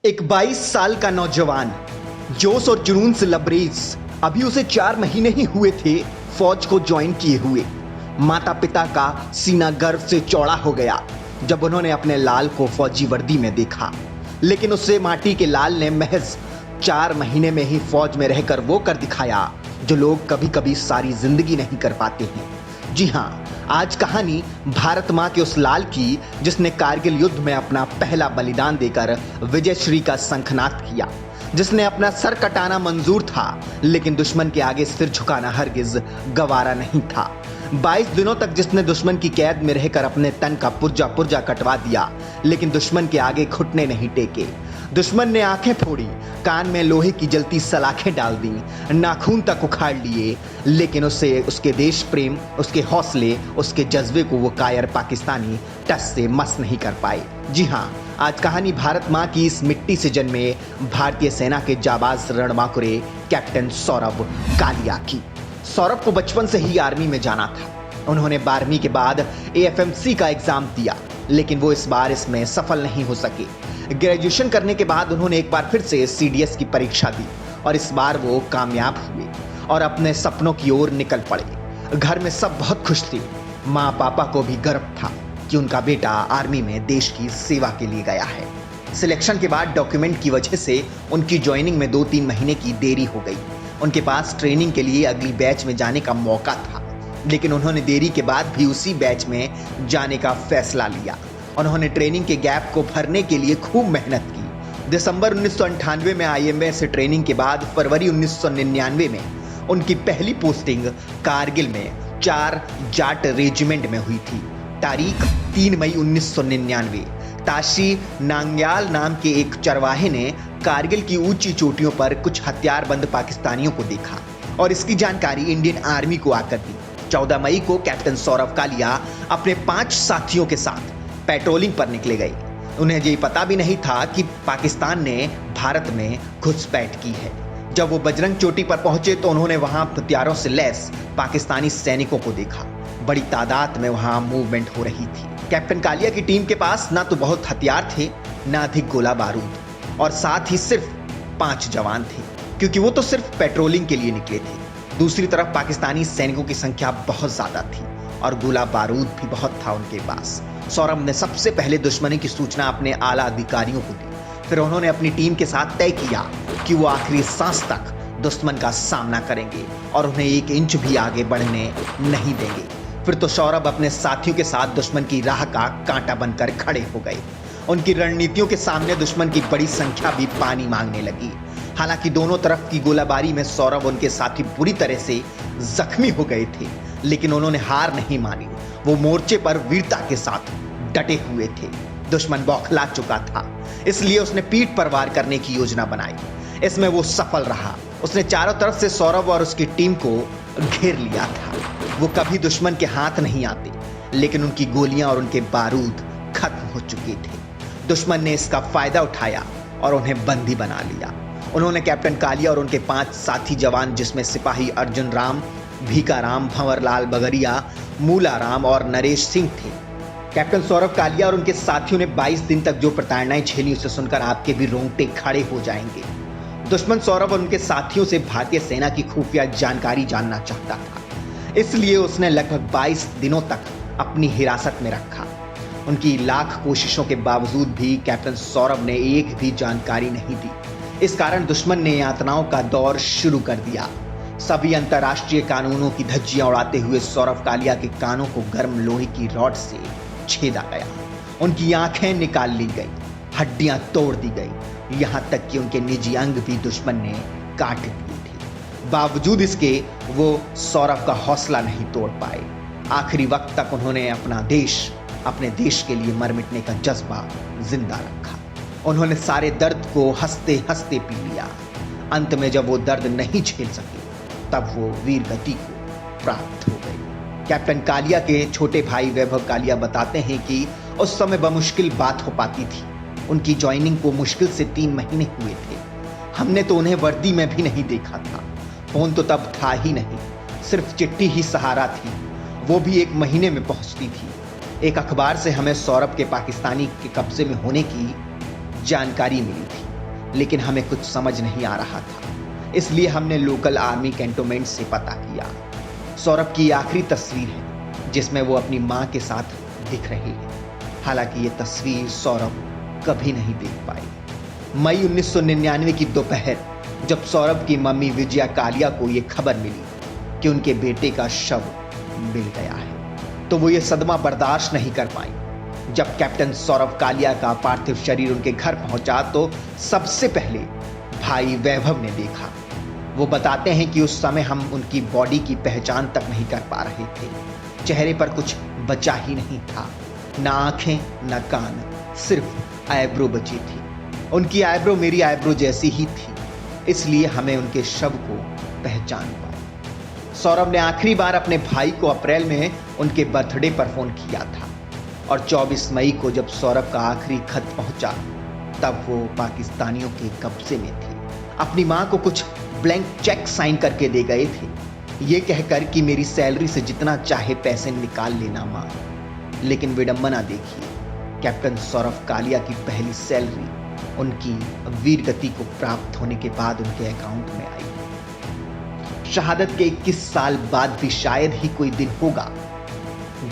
एक 22 साल का नौजवान जोश और जुनून से लबरेज, अभी उसे 4 महीने ही हुए थे फौज को ज्वाइन किए हुए। माता पिता का सीना गर्व से चौड़ा हो गया जब उन्होंने अपने लाल को फौजी वर्दी में देखा। लेकिन उससे माटी के लाल ने महज 4 महीने में ही फौज में रहकर वो कर दिखाया जो लोग कभी कभी सारी जिंदगी नहीं कर पाते हैं। जी हाँ, आज कहानी भारत मां के उस लाल की जिसने कारगिल युद्ध में अपना पहला बलिदान देकर विजयश्री का शंखनाद किया, जिसने अपना सर कटाना मंजूर था लेकिन दुश्मन के आगे सिर झुकाना हरगिज गवारा नहीं था। 22 दिनों तक जिसने दुश्मन की कैद में रहकर अपने तन का पुर्जा पुर्जा कटवा दिया लेकिन दुश्मन के आगे घुटने नहीं टेके। दुश्मन ने आंखें फोड़ी, कान में लोहे की जलती सलाखें डाल दी, नाखून तक उखाड़ लिए, लेकिन उसे उसके देश प्रेम, उसके हौसले, उसके जज्बे को वो कायर पाकिस्तानी टस से मस नहीं कर पाए। जी हाँ, आज कहानी भारत मां की इस मिट्टी से जन्मे भारतीय सेना के जाबाज रणबांकुरे कैप्टन सौरभ कालिया की। सौरभ को बचपन से ही आर्मी में जाना था। उन्होंने 12वीं के बाद AFMC का एग्जाम दिया लेकिन वो इस बार इसमें सफल नहीं हो सके। ग्रेजुएशन करने के बाद उन्होंने एक बार फिर से CDS की परीक्षा दी और इस बार वो कामयाब हुए और अपने सपनों की ओर निकल पड़े। घर में सब बहुत खुश थे। माँ पापा को भी गर्व था कि उनका बेटा आर्मी में देश की सेवा के लिए गया है। सिलेक्शन के बाद डॉक्यूमेंट की वजह से उनकी ज्वाइनिंग में 2-3 महीने की देरी हो गई। उनके पास ट्रेनिंग के लिए अगली बैच में जाने का मौका था लेकिन उन्होंने देरी के बाद भी उसी बैच में जाने का फैसला लिया। उन्होंने ट्रेनिंग के गैप को भरने के लिए खूब मेहनत की। दिसंबर 1998 में IMA से ट्रेनिंग के बाद फरवरी 1999 में उनकी पहली पोस्टिंग कारगिल में 4 जाट रेजिमेंट में हुई थी। तारीख 3 मई 1999। ताशी नांग्याल नाम के एक चरवाहे ने कारगिल की ऊंची चोटियों पर कुछ हथियारबंद पाकिस्तानियों को देखा और इसकी जानकारी इंडियन आर्मी को आकर दी। 14 मई को कैप्टन सौरभ कालिया अपने 5 साथियों के साथ पेट्रोलिंग पर निकले गए। उन्हें ये पता भी नहीं था कि पाकिस्तान ने भारत में घुसपैठ की है। जब वो बजरंग चोटी पर पहुंचे तो उन्होंने वहां हथियारों से लैस पाकिस्तानी सैनिकों को देखा। बड़ी तादाद में वहां मूवमेंट हो रही थी। कैप्टन कालिया की टीम के पास ना तो बहुत हथियार थे, ना अधिक गोला बारूद और साथ ही सिर्फ 5 जवान थे क्योंकि वो तो सिर्फ पेट्रोलिंग के लिए निकले थे। दूसरी तरफ पाकिस्तानी सैनिकों की संख्या बहुत ज्यादा थी और गोला बारूद भी बहुत था उनके पास। सौरभ ने सबसे पहले दुश्मनी की सूचना अपने आला अधिकारियों को दी। फिर उन्होंने अपनी टीम के साथ तय किया कि वो आखिरी सांस तक दुश्मन का सामना करेंगे और उन्हें 1 इंच भी आगे बढ़ने नहीं देंगे। फिर तो सौरभ अपने साथियों के साथ दुश्मन की राह का कांटा बनकर खड़े हो गए। उनकी रणनीतियों के सामने दुश्मन की बड़ी संख्या भी पानी मांगने लगी। हालांकि दोनों तरफ की गोलाबारी में सौरभ उनके साथी बुरी तरह से जख्मी हो गए थे लेकिन उन्होंने हार नहीं मानी। वो मोर्चे पर वीरता के साथ डटे हुए थे। दुश्मन बौखला चुका था, इसलिए उसने पीठ पर वार करने की योजना बनाई। इसमें वो सफल रहा। उसने चारों तरफ से सौरभ और उसकी टीम को घेर लिया था। वो कभी दुश्मन के हाथ नहीं आते लेकिन उनकी गोलियां और उनके बारूद खत्म हो चुके थे। दुश्मन ने इसका फायदा उठाया और उन्हें बंदी बना लिया। उन्होंने कैप्टन कालिया और उनके 5 साथी जवान जिसमें सिपाही अर्जुन राम, भीका राम, भंवरलाल बगरिया, मूला राम और नरेश सिंह थे। कैप्टन सौरभ कालिया और उनके साथियों ने 22 दिन तक जो प्रताड़नाएं झेली उसे सुनकर आपके भी रोंगटे खड़े हो जाएंगे। दुश्मन सौरभ और उनके साथियों से भारतीय सेना की खुफिया जानकारी जानना चाहता था, इसलिए उसने लगभग 22 दिनों तक अपनी हिरासत में रखा। उनकी लाख कोशिशों के बावजूद भी कैप्टन सौरभ ने एक भी जानकारी नहीं दी। इस कारण दुश्मन ने यातनाओं का दौर शुरू कर दिया। सभी अंतर्राष्ट्रीय कानूनों की धज्जियां उड़ाते हुए सौरभ कालिया के कानों को गर्म लोहे की रॉड से छेदा गया। उनकी आंखें निकाल ली गई, हड्डियां तोड़ दी गई, यहां तक कि उनके निजी अंग भी दुश्मन ने काट दिए थे। बावजूद इसके वो सौरभ का हौसला नहीं तोड़ पाए। आखिरी वक्त तक उन्होंने अपने देश के लिए मर मिटने का जज्बा जिंदा रखा। उन्होंने सारे दर्द को हंसते हंसते पी लिया। अंत में जब वो दर्द नहीं झेल सके तब वो वीर गति को प्राप्त हो गए। कैप्टन कालिया के छोटे भाई वैभव कालिया बताते हैं कि उस समय बमुश्किल बात हो पाती थी। उनकी ज्वाइनिंग को मुश्किल से 3 महीने हुए थे। हमने तो उन्हें वर्दी में भी नहीं देखा था। फोन तो तब था ही नहीं, सिर्फ चिट्ठी ही सहारा थी, वो भी 1 महीने में पहुंचती थी। एक अखबार से हमें सौरभ के पाकिस्तानी के कब्जे में होने की जानकारी मिली थी। लेकिन हमें कुछ समझ नहीं आ रहा था, इसलिए हमने लोकल आर्मी कैंटोनमेंट से पता किया। सौरभ की आखिरी तस्वीर है जिसमें वो अपनी मां के साथ दिख रही है। हालांकि ये तस्वीर सौरभ कभी नहीं देख पाए। मई 1999 की दोपहर जब सौरभ की मम्मी विजया कालिया को यह खबर मिली कि उनके बेटे का शव मिल गया है, तो वो ये सदमा बर्दाश्त नहीं कर पाई। जब कैप्टन सौरभ कालिया का पार्थिव शरीर उनके घर पहुंचा तो सबसे पहले भाई वैभव ने देखा। वो बताते हैं कि उस समय हम उनकी बॉडी की पहचान तक नहीं कर पा रहे थे। चेहरे पर कुछ बचा ही नहीं था, ना आंखें ना कान, सिर्फ आईब्रो बची थी। उनकी आईब्रो मेरी आईब्रो जैसी ही थी, इसलिए हमें उनके शव को पहचान पाया। सौरभ ने आखिरी बार अपने भाई को अप्रैल में उनके बर्थडे पर फोन किया था और 24 मई को जब सौरभ का आखिरी खत पहुंचा तब वो पाकिस्तानियों के कब्जे में थे। अपनी मां को कुछ ब्लैंक चेक साइन करके दे गए थे, ये कहकर कि मेरी सैलरी से जितना चाहे पैसे निकाल लेना मां। लेकिन विडंबना देखिए, कैप्टन सौरभ कालिया की पहली सैलरी उनकी वीर गति को प्राप्त होने के बाद उनके अकाउंट में आई। शहादत के 21 साल बाद भी शायद ही कोई दिन होगा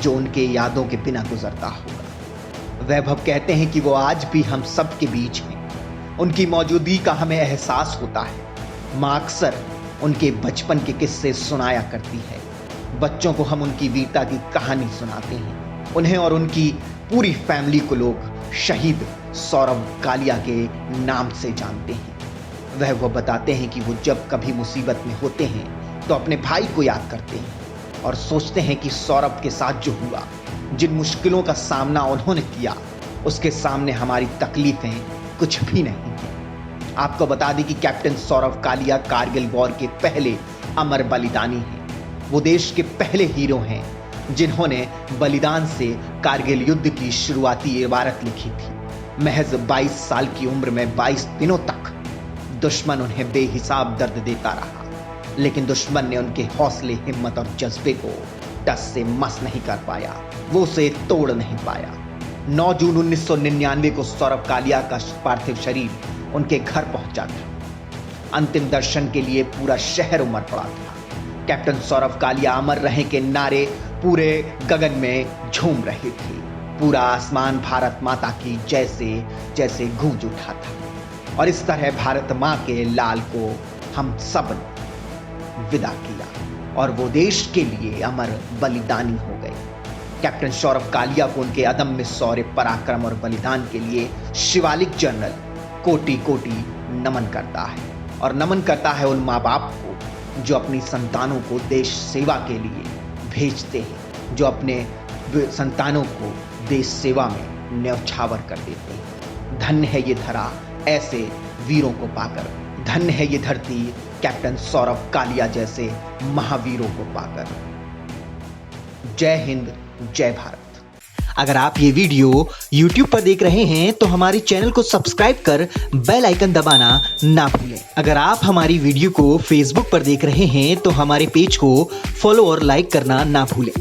जो उनके यादों के बिना गुजरता होगा। वैभव कहते हैं कि वो आज भी हम सब के बीच हैं, उनकी मौजूदगी का हमें एहसास होता है। मां अक्सर उनके बचपन के किस्से सुनाया करती है। बच्चों को हम उनकी वीरता की कहानी सुनाते हैं। उन्हें और उनकी पूरी फैमिली को लोग शहीद सौरभ कालिया के नाम से जानते हैं। वो बताते हैं कि वो जब कभी मुसीबत में होते हैं तो अपने भाई को याद करते हैं और सोचते हैं कि सौरभ के साथ जो हुआ, जिन मुश्किलों का सामना उन्होंने किया, उसके सामने हमारी तकलीफें कुछ भी नहीं हैं। आपको बता दें कि कैप्टन सौरभ कालिया कारगिल वॉर के पहले अमर बलिदानी हैं। वो देश के पहले हीरो हैं जिन्होंने बलिदान से कारगिल युद्ध की शुरुआती इबारत लिखी थी। महज 22 साल की उम्र में 22 दिनों तक दुश्मन उन्हें बेहिसाब दर्द देता रहा, लेकिन दुश्मन ने उनके हौसले, हिम्मत और जज्बे को टस से मस नहीं कर पाया, वो उसे तोड़ नहीं पाया। 9 जून 1999 को सौरभ कालिया का पार्थिव शरीर उनके घर पहुंचा था। अंतिम दर्शन के लिए पूरा शहर उमड़ पड़ा था। कैप्टन सौरभ कालिया अमर रहे के नारे पूरे गगन में झूम रहे थे। पूरा आसमान भारत माता की जैसे जैसे गूंज उठा था और इस तरह भारत मां के लाल को हम सब ने विदा किया और वो देश के लिए अमर बलिदानी हो गए। कैप्टन सौरभ कालिया को उनके अदम्य शौर्य, पराक्रम और बलिदान के लिए शिवालिक जनरल कोटि कोटि नमन करता है और नमन करता है उन माँ बाप को जो अपनी संतानों को देश सेवा के लिए भेजते हैं, जो अपने संतानों को देश सेवा में न्यौछावर कर देते हैं। धन्य है ये धरा ऐसे वीरों को पाकर, धन्य है ये धरती कैप्टन सौरभ कालिया जैसे महावीरों को पाकर। जय हिंद, जय भारत। अगर आप ये वीडियो YouTube पर देख रहे हैं तो हमारे चैनल को सब्सक्राइब कर बेल आइकन दबाना ना भूलें। अगर आप हमारी वीडियो को Facebook पर देख रहे हैं तो हमारे पेज को फॉलो और लाइक करना ना भूलें।